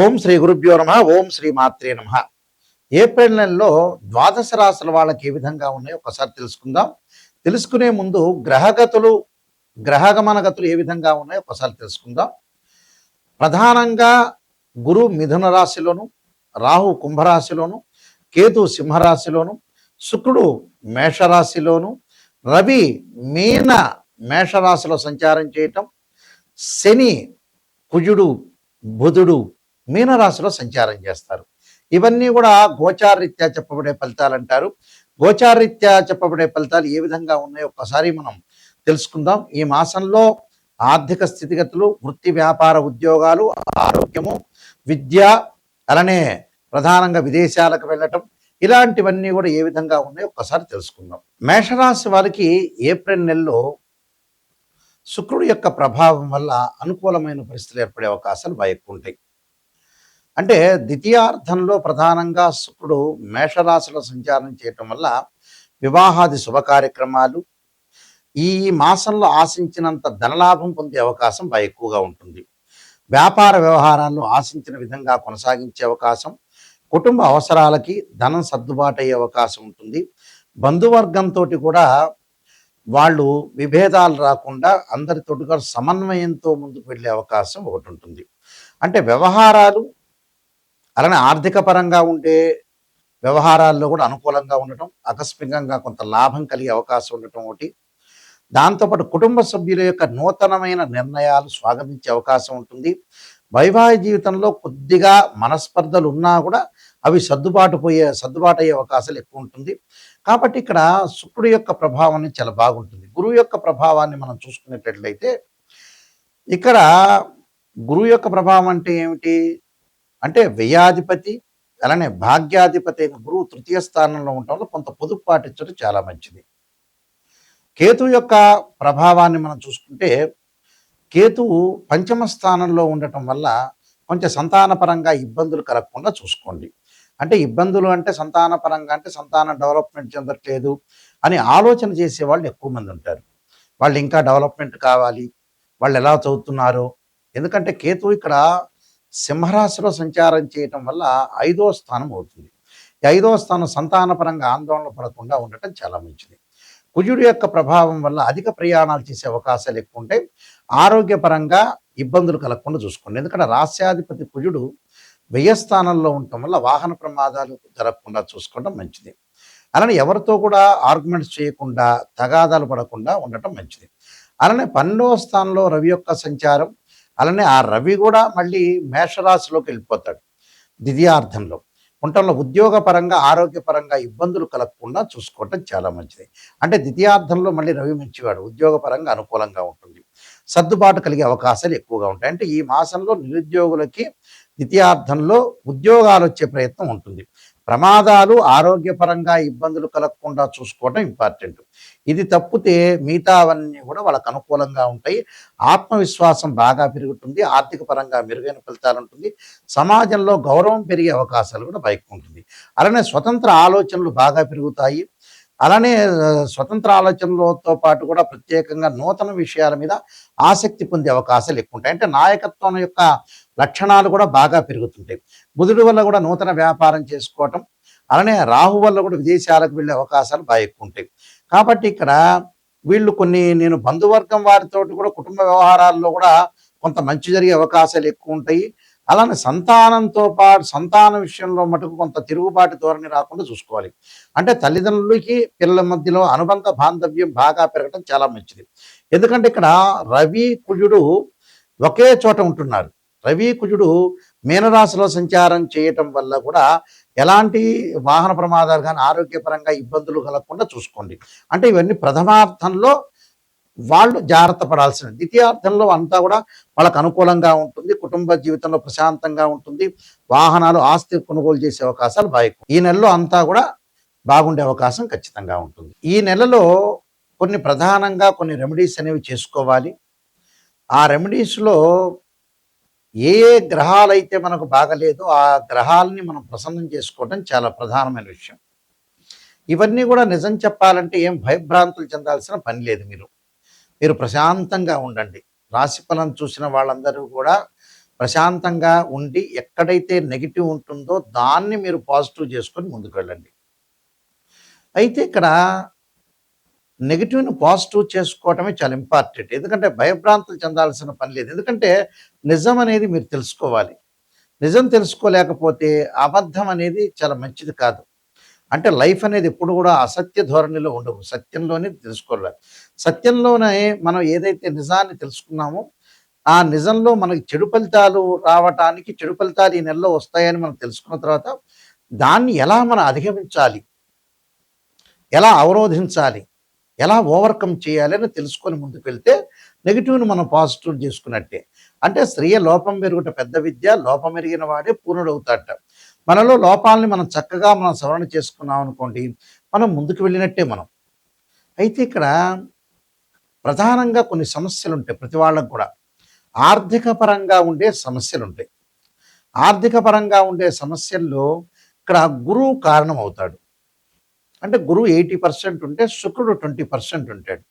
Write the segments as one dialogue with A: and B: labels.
A: ఓం శ్రీ గురుభ్యో నమ. ఓం శ్రీ మాత్రే నమ. ఏప్రిల్ నెలలో ద్వాదశ రాశుల వాళ్ళకి ఏ విధంగా ఉన్నాయో ఒకసారి తెలుసుకుందాం. తెలుసుకునే ముందు గ్రహగమనగతులు ఏ విధంగా ఉన్నాయో ఒకసారి తెలుసుకుందాం. ప్రధానంగా గురు మిథున రాశిలోను, రాహు కుంభరాశిలోను, కేతు సింహరాశిలోను, శుక్రుడు మేషరాశిలోను, రవి మీన మేషరాశిలో సంచారం చేయటం, శని కుజుడు బుధుడు మీనరాశిలో సంచారం చేస్తారు. ఇవన్నీ కూడా గోచారరీత్యా చెప్పబడే ఫలితాలు అంటారు. గోచారరీత్యా చెప్పబడే ఫలితాలు ఏ విధంగా ఉన్నాయో ఒక్కసారి మనం తెలుసుకుందాం. ఈ మాసంలో ఆర్థిక స్థితిగతులు, వృత్తి వ్యాపార ఉద్యోగాలు, ఆరోగ్యము, విద్య, అలానే ప్రధానంగా విదేశాలకు వెళ్ళటం, ఇలాంటివన్నీ కూడా ఏ విధంగా ఉన్నాయో ఒక్కసారి తెలుసుకుందాం. మేషరాశి వారికి ఏప్రిల్ నెలలో శుక్రుడు యొక్క ప్రభావం వల్ల అనుకూలమైన పరిస్థితులు ఏర్పడే అవకాశాలు బాగా ఎక్కువ ఉంటాయి. అంటే ద్వితీయార్థంలో ప్రధానంగా శుక్రుడు మేషరాశిలో సంచారం చేయటం వల్ల వివాహాది శుభ కార్యక్రమాలు, ఈ మాసంలో ఆశించినంత ధనలాభం పొందే అవకాశం బాగా ఎక్కువగా ఉంటుంది. వ్యాపార వ్యవహారాల్లో ఆశించిన విధంగా కొనసాగించే అవకాశం, కుటుంబ అవసరాలకి ధనం సర్దుబాటు అయ్యే అవకాశం ఉంటుంది. బంధువర్గంతో కూడా వాళ్ళు విభేదాలు రాకుండా అందరితోటిగా సమన్వయంతో ముందుకు వెళ్ళే అవకాశం ఒకటి ఉంటుంది. అంటే వ్యవహారాలు, అలానే ఆర్థిక పరంగా ఉండే వ్యవహారాల్లో కూడా అనుకూలంగా ఉండటం, ఆకస్మికంగా కొంత లాభం కలిగే అవకాశం ఉండటం ఒకటి. దాంతోపాటు కుటుంబ సభ్యుల యొక్క నూతనమైన నిర్ణయాలు స్వాగతించే అవకాశం ఉంటుంది. వైవాహిక జీవితంలో కొద్దిగా మనస్పర్ధలు ఉన్నా కూడా అవి సర్దుబాటు అయ్యే అవకాశాలు ఎక్కువ ఉంటుంది. కాబట్టి ఇక్కడ శుక్రుడు యొక్క ప్రభావం చాలా బాగుంటుంది. గురువు యొక్క ప్రభావాన్ని మనం చూసుకునేటట్లయితే ఇక్కడ గురువు యొక్క ప్రభావం అంటే ఏమిటి అంటే వ్యయాధిపతి, అలానే భాగ్యాధిపతి అయిన గురువు తృతీయ స్థానంలో ఉండటం వల్ల కొంత పొదుపు పాటించడం చాలా మంచిది. కేతు యొక్క ప్రభావాన్ని మనం చూసుకుంటే కేతువు పంచమ స్థానంలో ఉండటం వల్ల కొంచెం సంతానపరంగా ఇబ్బందులు కలగకుండా చూసుకోండి. అంటే ఇబ్బందులు అంటే సంతానపరంగా అంటే సంతానం డెవలప్మెంట్ చెందట్లేదు అని ఆలోచన చేసేవాళ్ళు ఎక్కువ మంది ఉంటారు. వాళ్ళు ఇంకా డెవలప్మెంట్ కావాలి, వాళ్ళు ఎలా చదువుతున్నారో. ఎందుకంటే కేతువు ఇక్కడ సింహరాశిలో సంచారం చేయటం వల్ల 5వ స్థానం అవుతుంది. ఈ 5వ స్థానం సంతానపరంగా ఆందోళన పడకుండా ఉండటం చాలా మంచిది. కుజుడు యొక్క ప్రభావం వల్ల అధిక ప్రయాణాలు చేసే అవకాశాలు ఎక్కువ ఉంటాయి. ఆరోగ్యపరంగా ఇబ్బందులు కలగకుండా చూసుకోండి. ఎందుకంటే రాస్యాధిపతి కుజుడు వ్యయస్థానంలో ఉండటం వల్ల వాహన ప్రమాదాలు జరగకుండా చూసుకోవడం మంచిది. అలానే ఎవరితో కూడా ఆర్గ్యుమెంట్స్ చేయకుండా, తగాదాలు పడకుండా ఉండటం మంచిది. అలానే 12వ స్థానంలో రవి యొక్క సంచారం, అలానే ఆ రవి కూడా మళ్ళీ మేషరాశిలోకి వెళ్ళిపోతాడు ద్వితీయార్థంలో ఉండటంలో ఉద్యోగపరంగా, ఆరోగ్యపరంగా ఇబ్బందులు కలగకుండా చూసుకోవటం చాలా మంచిది. అంటే ద్వితీయార్థంలో మళ్ళీ రవి మంచివాడు, ఉద్యోగపరంగా అనుకూలంగా ఉంటుంది, సర్దుబాటు కలిగే అవకాశాలు ఎక్కువగా ఉంటాయి. అంటే ఈ మాసంలో నిరుద్యోగులకి ద్వితీయార్థంలో ఉద్యోగాలు వచ్చే ప్రయత్నం ఉంటుంది. ప్రమాదాలు, ఆరోగ్యపరంగా ఇబ్బందులు కలగకుండా చూసుకోవడం ఇంపార్టెంట్. ఇది తప్పితే మిగతావన్నీ కూడా వాళ్ళకు అనుకూలంగా ఉంటాయి. ఆత్మవిశ్వాసం బాగా పెరుగుతుంది, ఆర్థిక పరంగా మెరుగైన ఫలితాలు ఉంటుంది, సమాజంలో గౌరవం పెరిగే అవకాశాలు కూడా బయటకు ఉంటుంది. అలానే స్వతంత్ర ఆలోచనలు బాగా పెరుగుతాయి. అలానే స్వతంత్ర ఆలోచనలతో పాటు కూడా ప్రత్యేకంగా నూతన విషయాల మీద ఆసక్తి పొందే అవకాశాలు ఎక్కువ ఉంటాయి. అంటే నాయకత్వం యొక్క లక్షణాలు కూడా బాగా పెరుగుతుంటాయి. బుధుడి వల్ల కూడా నూతన వ్యాపారం చేసుకోవటం, అలానే రాహు వల్ల కూడా విదేశాలకు వెళ్ళే అవకాశాలు బాగా ఎక్కువ ఉంటాయి. కాబట్టి ఇక్కడ వీళ్ళు నేను బంధువర్గం వారితో కూడా కుటుంబ వ్యవహారాల్లో కూడా కొంత మంచి జరిగే అవకాశాలు ఎక్కువ ఉంటాయి. అలానే సంతానంతో పాటు సంతాన విషయంలో మటుకు కొంత తిరుగుబాటు ధోరణి రాకుండా చూసుకోవాలి. అంటే తల్లిదండ్రులకి పిల్లల మధ్యలో అనుబంధ బాంధవ్యం బాగా పెరగడం చాలా మంచిది. ఎందుకంటే ఇక్కడ రవి కుజుడు ఒకే చోట ఉంటున్నారు. రవి కుజుడు మీనరాశిలో సంచారం చేయటం వల్ల కూడా ఎలాంటి వాహన ప్రమాదాలు కానీ, ఆరోగ్యపరంగా ఇబ్బందులు కలగకుండా చూసుకోండి. అంటే ఇవన్నీ ప్రథమార్థంలో వాళ్ళు జాగ్రత్త పడాల్సింది. ద్వితీయార్థంలో అంతా కూడా వాళ్ళకు అనుకూలంగా ఉంటుంది, కుటుంబ జీవితంలో ప్రశాంతంగా ఉంటుంది, వాహనాలు, ఆస్తి కొనుగోలు చేసే అవకాశాలు బాగా ఎక్కువ. ఈ నెలలో అంతా కూడా బాగుండే అవకాశం ఖచ్చితంగా ఉంటుంది. ఈ నెలలో ప్రధానంగా కొన్ని రెమెడీస్ అనేవి చేసుకోవాలి. ఆ రెమెడీస్లో ఏ గ్రహాలైతే మనకు బాగలేదో ఆ గ్రహాలని మనం ప్రసన్నం చేసుకోవడం చాలా ప్రధానమైన విషయం. ఇవన్నీ కూడా నిజం చెప్పాలంటే ఏం భయభ్రాంతులు చెందాల్సిన పని లేదు. మీరు ప్రశాంతంగా ఉండండి. రాశి ఫలం చూసిన వాళ్ళందరూ కూడా ప్రశాంతంగా ఉండి ఎక్కడైతే నెగిటివ్ ఉంటుందో దాన్ని మీరు పాజిటివ్ చేసుకొని ముందుకు వెళ్ళండి. అయితే ఇక్కడ నెగిటివ్‌ని పాజిటివ్ చేసుకోవటమే చాలా ఇంపార్టెంట్. ఎందుకంటే భయభ్రాంతులు చెందాల్సిన పని లేదు. ఎందుకంటే నిజం అనేది మీరు తెలుసుకోవాలి. నిజం తెలుసుకోలేకపోతే అబద్ధం అనేది చాలా మంచిది కాదు. అంటే లైఫ్ అనేది ఎప్పుడు కూడా అసత్య ధోరణిలో ఉండవు. సత్యంలోనే తెలుసుకోవాలి. సత్యంలోనే మనం ఏదైతే నిజాన్ని తెలుసుకున్నామో, ఆ నిజంలో మనకి చెడు ఫలితాలు రావటానికి చెడు ఫలితాలు ఈ నెలలో వస్తాయని మనం తెలుసుకున్న తర్వాత, దాన్ని ఎలా మనం అధిగమించాలి? ఎలా అవరోధించాలి? ఎలా ఓవర్‌కమ్ చేయాలి అని తెలుసుకొని ముందుకెళ్తే నెగెటివ్‌ని మనం పాజిటివ్ చేసుకున్నట్టే. అంటే "శ్రియ లోపం మెరుగుట పెద్ద విద్య, లోపమెరిగిన వాడే పూర్ణుడవుతాడట." మనలో లోపాలని మనం చక్కగా సవరణ చేసుకున్నాం అనుకోండి, మనం ముందుకు వెళ్ళినట్టే మనం. అయితే ఇక్కడ ప్రధానంగా కొన్ని సమస్యలుంటాయి ప్రతి వాళ్ళకి కూడా. ఆర్థిక పరంగా ఉండే సమస్యలుంటాయి. ఆర్థిక పరంగా ఉండే సమస్యల్లో ఇక్కడ గురువు కారణమవుతాడు. అంటే గురువు 80% ఉంటే శుక్రుడు 20% ఉంటాడు.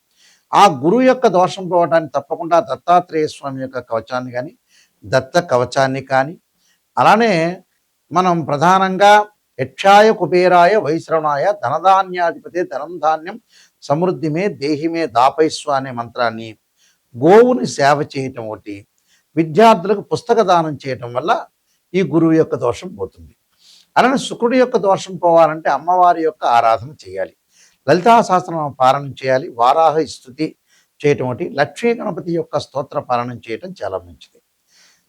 A: ఆ గురువు యొక్క దోషం పోవడానికి తప్పకుండా దత్తాత్రేయ స్వామి యొక్క కవచాన్ని కానీ, దత్త కవచాన్ని కానీ, అలానే మనం ప్రధానంగా యక్షాయ కుబేరాయ వైశ్రవణాయ ధనధాన్యాధిపతే ధనం ధాన్యం సమృద్ధిమే దేహిమే దాపైస్వ అనే మంత్రాన్ని, గోవుని సేవ చేయటం ఒకటి, విద్యార్థులకు పుస్తక దానం చేయటం వల్ల ఈ గురువు యొక్క దోషం పోతుంది. అలానే శుక్రుడి యొక్క దోషం పోవాలంటే అమ్మవారి యొక్క ఆరాధన చేయాలి. లలితా సహస్రనామ పారాయణం చేయాలి. వారాహ స్తుతి చేయటం ఒకటి, లక్ష్మీ గణపతి యొక్క స్తోత్ర పారాయణం చేయటం చాలా మంచిది.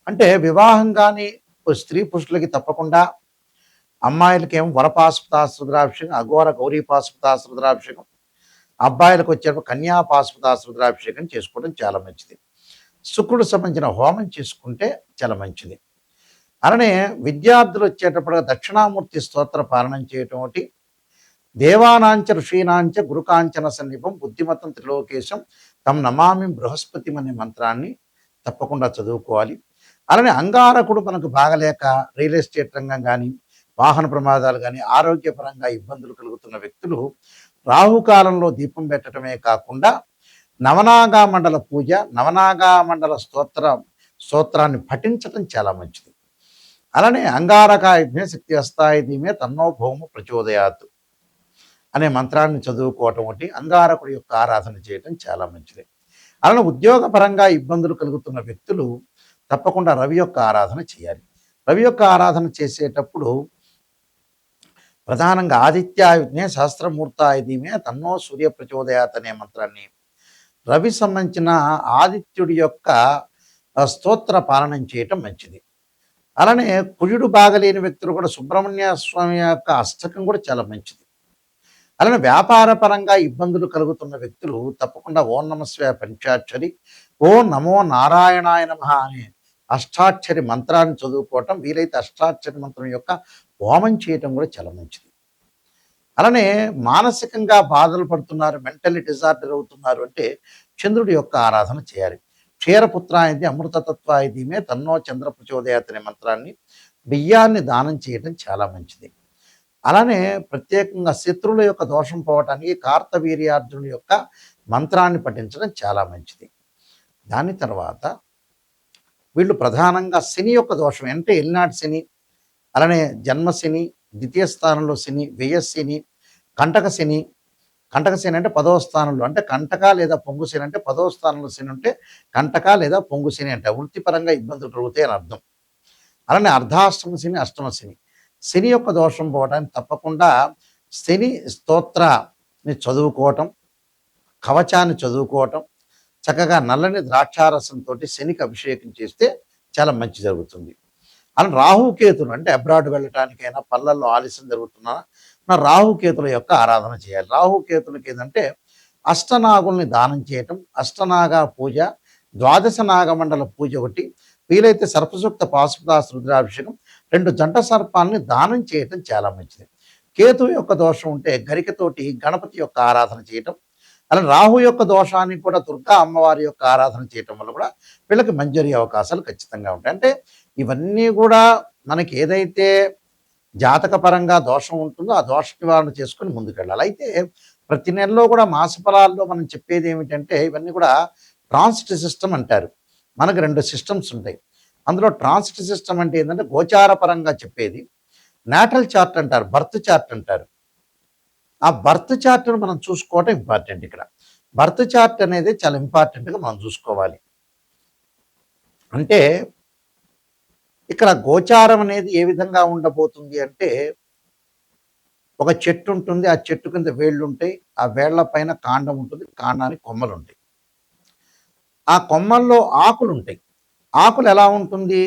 A: అంటే వివాహం కానీ స్త్రీ పురుషులకి తప్పకుండా, అమ్మాయిలకేమో వరపాశుపతాస్త్ర రుద్రాభిషేకం, అఘోర గౌరీ పాశుపతాస్త్ర రుద్రాభిషేకం, అబ్బాయిలకు వచ్చేటప్పుడు కన్యా పాశుపతాస్త్ర రుద్రాభిషేకం చేసుకోవడం చాలా మంచిది. శుక్రుడు సంబంధించిన హోమం చేసుకుంటే చాలా మంచిది. అలానే విద్యార్థులు వచ్చేటప్పుడు దక్షిణామూర్తి స్తోత్ర పాలనం చేయటం ఒకటి, దేవానాంచ ఋషీనాంచ గురుకాంచన సన్నిపం బుద్ధిమతం త్రిలోకేశం తం నమామి బృహస్పతి అనే మంత్రాన్ని తప్పకుండా చదువుకోవాలి. అలానే అంగారకుడు మనకు బాగలేక రియల్ ఎస్టేట్ రంగం కానీ, వాహన ప్రమాదాలు కానీ, ఆరోగ్యపరంగా ఇబ్బందులు కలుగుతున్న వ్యక్తులు రాహుకాలంలో దీపం పెట్టడమే కాకుండా నవనాగా మండల పూజ, నవనాగా మండల స్తోత్రాన్ని పఠించడం చాలా మంచిది. అలానే అంగారకాయుగ్నే శక్తి అస్తాయి ధీమే తన్నో భౌమ ప్రచోదయాత్ అనే మంత్రాన్ని చదువుకోవటం ఒకటి, అంగారకుడి యొక్క ఆరాధన చేయటం చాలా మంచిది. అలానే ఉద్యోగపరంగా ఇబ్బందులు కలుగుతున్న వ్యక్తులు తప్పకుండా రవి యొక్క ఆరాధన చేయాలి. రవి యొక్క ఆరాధన చేసేటప్పుడు ప్రధానంగా ఆదిత్యాయుజ్ఞే సహస్రమూర్తాయ ధీమే తన్నో సూర్య ప్రచోదయాత్ అనే మంత్రాన్ని, రవి సంబంధించిన ఆదిత్యుడి యొక్క స్తోత్ర పాలనం చేయటం మంచిది. అలానే కుజుడు బాగలేని వ్యక్తులు కూడా సుబ్రహ్మణ్య స్వామి యొక్క అష్టకం కూడా చాలా మంచిది. అలానే వ్యాపార పరంగా ఇబ్బందులు కలుగుతున్న వ్యక్తులు తప్పకుండా ఓం నమస్వ పంచాక్షరి, ఓం నమో నారాయణాయ నమః అనే అష్టాక్షరి మంత్రాన్ని చదువుకోవటం, వీలైతే అష్టాక్షరి మంత్రం యొక్క హోమం చేయటం కూడా చాలా మంచిది. అలానే మానసికంగా బాధలు పడుతున్నారు, మెంటల్లీ డిజార్డర్ అవుతున్నారు అంటే చంద్రుడి యొక్క ఆరాధన చేయాలి. క్షీరపుత్రాయది అమృతతత్వాయ ధీమే తన్నో చంద్ర ప్రచోదయాత్ అనే మంత్రాన్ని, బియ్యాన్ని దానం చేయడం చాలా మంచిది. అలానే ప్రత్యేకంగా శత్రువుల యొక్క దోషం పోవటానికి కార్తవీర్యార్జునుడి యొక్క మంత్రాన్ని పఠించడం చాలా మంచిది. దాని తర్వాత వీళ్ళు ప్రధానంగా శని యొక్క దోషం అంటే ఎల్నాటి శని, అలానే జన్మశని, ద్వితీయ స్థానంలో శని, వ్యయశని, కంటక శని. కంటక శని అంటే 10వ స్థానంలో, అంటే కంటక లేదా పొంగు శని అంటే 10వ స్థానంలో శని ఉంటే కంటక లేదా పొంగు శని అంటే వృత్తిపరంగా ఇబ్బందులు కలుగుతాయి అని అర్థం. అలానే అర్ధాష్టమ శని, అష్టమ శని. శని యొక్క దోషం పోవడానికి తప్పకుండా శని స్తోత్రాన్ని చదువుకోవటం, కవచాన్ని చదువుకోవటం, చక్కగా నల్లని ద్రాక్షారసంతో శనికి అభిషేకం చేస్తే చాలా మంచి జరుగుతుంది. అలా రాహుకేతులు అంటే అబ్రాడ్ వెళ్ళటానికైనా, పల్లల్లో ఆలస్యం జరుగుతున్నా రాహుకేతుల యొక్క ఆరాధన చేయాలి. రాహుకేతులకి ఏంటంటే అష్టనాగుల్ని దానం చేయటం, అష్టనాగ పూజ, ద్వాదశ నాగమండల పూజ ఒకటి, వీలైతే సర్పసూక్త పాశుపతాస్త్ర రుద్రాభిషేకం, 2 జంట సర్పాలని దానం చేయటం చాలా మంచిది. కేతువు యొక్క దోషం ఉంటే గరికతోటి గణపతి యొక్క ఆరాధన చేయటం, అలా రాహు యొక్క దోషానికి కూడా దుర్గా అమ్మవారి యొక్క ఆరాధన చేయటం వల్ల కూడా వీళ్ళకి మంచి జరిగే అవకాశాలు ఖచ్చితంగా ఉంటాయి. అంటే ఇవన్నీ కూడా మనకి ఏదైతే జాతకపరంగా దోషం ఉంటుందో ఆ దోష నివారణ చేసుకొని ముందుకెళ్ళాలి. అయితే ప్రతి నెలలో కూడా మాస ఫలాల్లో మనం చెప్పేది ఏమిటంటే ఇవన్నీ కూడా ట్రాన్సిట్ సిస్టమ్ అంటారు. మనకు 2 సిస్టమ్స్ ఉంటాయి. అందులో ట్రాన్సిట్ సిస్టమ్ అంటే ఏంటంటే గోచార పరంగా చెప్పేది. నాటల్ చార్ట్ అంటారు, బర్త్ చార్ట్ అంటారు. ఆ బర్త్ చార్ట్‌ను మనం చూసుకోవటం ఇంపార్టెంట్ ఇక్కడ. బర్త్ చార్ట్ అనేది చాలా ఇంపార్టెంట్‌గా మనం చూసుకోవాలి. అంటే ఇక్కడ గోచారం అనేది ఏ విధంగా ఉండబోతుంది అంటే, ఒక చెట్టు ఉంటుంది. ఆ చెట్టు కింద వేళ్ళుంటాయి. ఆ వేళ్ళ పైన కాండం ఉంటుంది. కాండానికి కొమ్మలుంటాయి. ఆ కొమ్మల్లో ఆకులుంటాయి. ఆకులు ఎలా ఉంటుంది?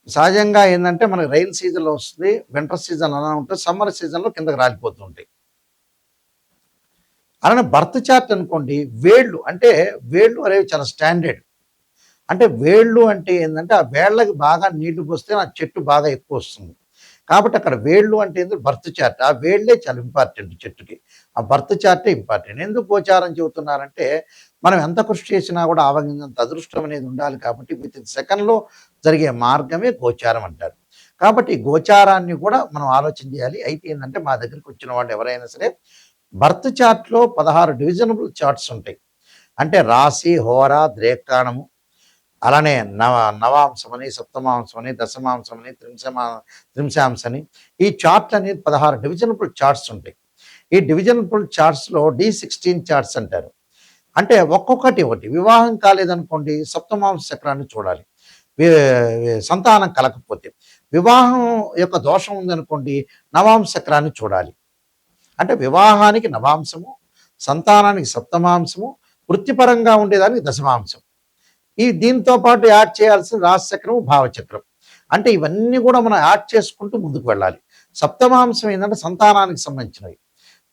A: సహజంగా ఏందంటే మనకు రైన్ సీజన్‌లో వస్తది. వింటర్ సీజన్ అలా ఉంటది. సమ్మర్ సీజన్‌లో కిందకి రాలిపోతూ ఉంటాయి. అలానే బర్త్ చార్ట్ అనుకోండి, వేళ్ళు అంటే వేళ్ళు అనేవి చాలా స్టాండర్డ్. అంటే వేళ్ళు అంటే ఏందంటే ఆ వేళ్ళకి బాగా నీళ్లు పోస్తే ఆ చెట్టు బాగా ఎక్కువొస్తుంది. కాబట్టి అక్కడ వేళ్ళు అంటే ఏంది బర్త్ చార్ట్. ఆ వేళ్ళే చాలా ఇంపార్టెంట్ చెట్టుకి. ఆ బర్త్ చార్టే ఇంపార్టెంట్. ఎందుకు గోచారం చెబుతున్నారంటే, మనం ఎంత కృషి చేసినా కూడా ఆవగింజంత అదృష్టం అనేది ఉండాలి కాబట్టి వితిన్ సెకన్‌లో జరిగే మార్గమే గోచారం అంటారు. కాబట్టి గోచారాన్ని కూడా మనం ఆలోచన చేయాలి. అయితే ఏందంటే మా దగ్గరికి వచ్చిన వాళ్ళు ఎవరైనా సరే బర్త్ చార్ట్‌లో 16 డివిజనబుల్ చార్ట్స్ ఉంటాయి. అంటే రాశి, హోర, ద్రేక్కాణము అలానే నవాంశమని, సప్తమాంశమని, దశమాంశమని, త్రింశాంశని ఈ చార్ట్‌లు అనేది 16 డివిజనబుల్ చార్ట్స్ ఉంటాయి. ఈ డివిజనబుల్ చార్ట్స్‌లో D16 చార్ట్స్ అంటారు. అంటే ఒక్కొక్కటి ఒకటి. వివాహం కాలేదనుకోండి సప్తమాంశ చక్రాన్ని చూడాలి. వీ సంతానం కలగకపోతే. వివాహం యొక్క దోషం ఉందనుకోండి నవాంశ చక్రాన్ని చూడాలి. అంటే వివాహానికి నవాంశము, సంతానానికి సప్తమాంశము, వృత్తిపరంగా ఉండేదానికి దశమాంశం. ఈ దీంతో పాటు యాడ్ చేయాల్సిన రాశిచక్రం, భావచక్రం. అంటే ఇవన్నీ కూడా మనం యాడ్ చేసుకుంటూ ముందుకు వెళ్ళాలి. సప్తమాంశం ఏంటంటే సంతానానికి సంబంధించినవి.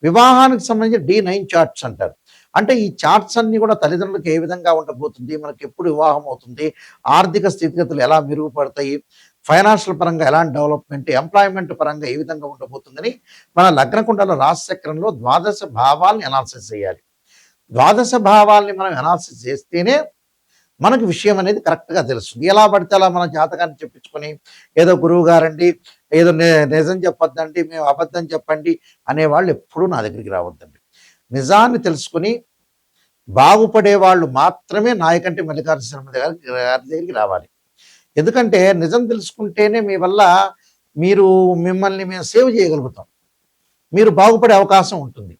A: వివాహానికి సంబంధించి D9 చార్ట్స్ అంటారు. అంటే ఈ చార్ట్స్ అన్నీ కూడా తల్లిదండ్రులకు ఏ విధంగా ఉండబోతుంది, మనకి ఎప్పుడు వివాహం అవుతుంది, ఆర్థిక స్థితిగతులు ఎలా మెరుగుపడతాయి, ఫైనాన్షియల్ పరంగా ఎలాంటి డెవలప్మెంట్, ఎంప్లాయ్మెంట్ పరంగా ఏ విధంగా ఉండబోతుందని మన లగ్నకుండల రాశిచక్రంలో ద్వాదశ భావాల్ని అనాలిసిస్ చేయాలి. ద్వాదశ భావాల్ని మనం అనాలిసిస్ చేస్తేనే మనకు విషయం అనేది కరెక్ట్‌గా తెలుస్తుంది. ఎలా పడితే అలా మన జాతకాన్ని చెప్పించుకొని, ఏదో గురువు గారండి, ఏదో నిజం చెప్పొద్దండి, మేము అబద్ధం చెప్పండి అనేవాళ్ళు ఎప్పుడూ నా దగ్గరికి రావద్దండి. నిజాన్ని తెలుసుకొని బాగుపడే వాళ్ళు మాత్రమే నాయకంటి మల్లికార్జున శర్మ గారి దగ్గరికి రావాలి. ఎందుకంటే నిజం తెలుసుకుంటేనే మీ వల్ల మిమ్మల్ని మేము సేవ్ చేయగలుగుతాం. మీరు బాగుపడే అవకాశం ఉంటుంది.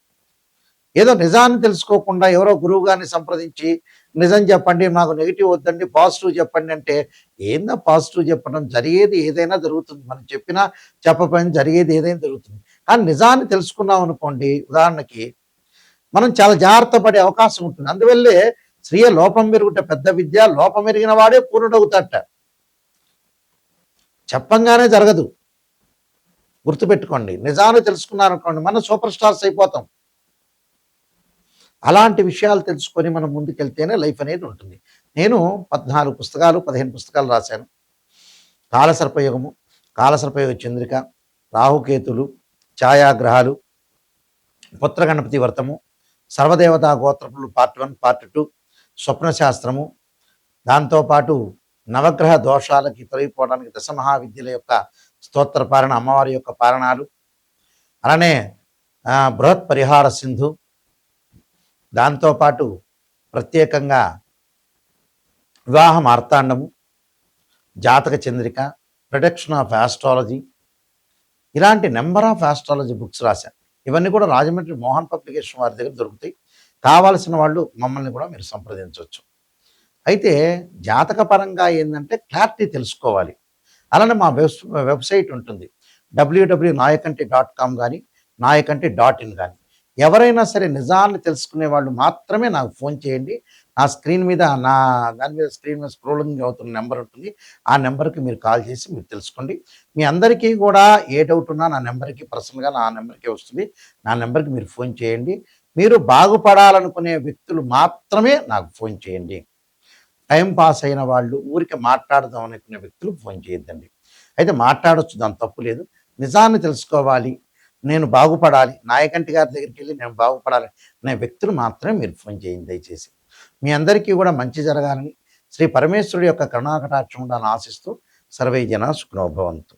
A: ఏదో నిజాన్ని తెలుసుకోకుండా ఎవరో గురువు గారిని సంప్రదించి నిజం చెప్పండి, మాకు నెగిటివ్ వద్దండి, పాజిటివ్ చెప్పండి అంటే ఏందా పాజిటివ్ చెప్పడం? జరిగేది ఏదైనా జరుగుతుంది. మనం చెప్పినా చెప్పకపోయినా జరిగేది ఏదైనా జరుగుతుంది. కానీ నిజాన్ని తెలుసుకున్నాం అనుకోండి, ఉదాహరణకి మనం చాలా జాగ్రత్త పడే అవకాశం ఉంటుంది. అందువల్లే స్త్రీయ లోపం మెరుగుట పెద్ద విద్య, లోపం ఎరిగిన వాడే పూర్ణుడవుతాడట. చెప్పంగానే జరగదు. గుర్తుపెట్టుకోండి. నిజాన్ని తెలుసుకున్నారనుకోండి మనం సూపర్ స్టార్స్ అయిపోతాం. అలాంటి విషయాలు తెలుసుకొని మనం ముందుకెళ్తేనే లైఫ్ అనేది ఉంటుంది. నేను 14 పుస్తకాలు, 15 పుస్తకాలు రాశాను. కాలసర్పయోగము, కాలసర్పయోగ చంద్రిక, రాహుకేతులు, ఛాయాగ్రహాలు, పుత్రగణపతి వ్రతము, సర్వదేవతా గోత్రములు పార్ట్ 1, పార్ట్ 2, స్వప్నశాస్త్రము, దాంతోపాటు నవగ్రహ దోషాలకి తొలగిపోవడానికి దశమహావిద్యల యొక్క స్తోత్ర పారణ, అమ్మవారి యొక్క పారణాలు, అలానే బృహత్ పరిహార సింధు, దాంతోపాటు ప్రత్యేకంగా వివాహ మార్తాండము, జాతక చంద్రిక, ప్రొడక్షన్ ఆఫ్ ఆస్ట్రాలజీ, ఇలాంటి నెంబర్ ఆఫ్ ఆస్ట్రాలజీ బుక్స్ రాశాను. ఇవన్నీ కూడా రాజమండ్రి మోహన్ పబ్లికేషన్ వారి దగ్గర దొరుకుతాయి. కావాల్సిన వాళ్ళు మమ్మల్ని కూడా మీరు సంప్రదించవచ్చు. అయితే జాతక పరంగా ఏంటంటే క్లారిటీ తెలుసుకోవాలి. అలానే మా వెబ్సైట్ ఉంటుంది. www.nayakanti.com కానీ, nayakanti.in కానీ. ఎవరైనా సరే నిజాన్ని తెలుసుకునే వాళ్ళు మాత్రమే నాకు ఫోన్ చేయండి. నా స్క్రీన్ మీద స్క్రీన్ మీద స్క్రోలింగ్ అవుతున్న నెంబర్ ఉంటుంది. ఆ నెంబర్‌కి మీరు కాల్ చేసి మీరు తెలుసుకోండి. మీ అందరికీ కూడా ఏ డౌట్ ఉన్నా నా నెంబర్‌కి పర్సనల్‌గా నా నెంబర్‌కే వస్తుంది. నా నెంబర్‌కి మీరు ఫోన్ చేయండి. మీరు బాగుపడాలనుకునే వ్యక్తులు మాత్రమే నాకు ఫోన్ చేయండి. టైం పాస్ అయిన వాళ్ళు, ఊరికే మాట్లాడదాం అనుకునే వ్యక్తులు ఫోన్ చేయొద్దండి. అయితే మాట్లాడొచ్చు, దాని తప్పు లేదు. నిజాన్ని తెలుసుకోవాలి, నేను బాగుపడాలి, నాయకంటి గారి దగ్గరికెళ్ళి నేను బాగుపడాలి అనే వ్యక్తులు మాత్రమే మీరు ఫోన్ చేయండి దయచేసి. మీ అందరికీ కూడా మంచి జరగాలని శ్రీ పరమేశ్వరుడి యొక్క కరుణాకటాక్షం ఉండాలని ఆశిస్తూ సర్వే జనా సుఖినో భవంతు.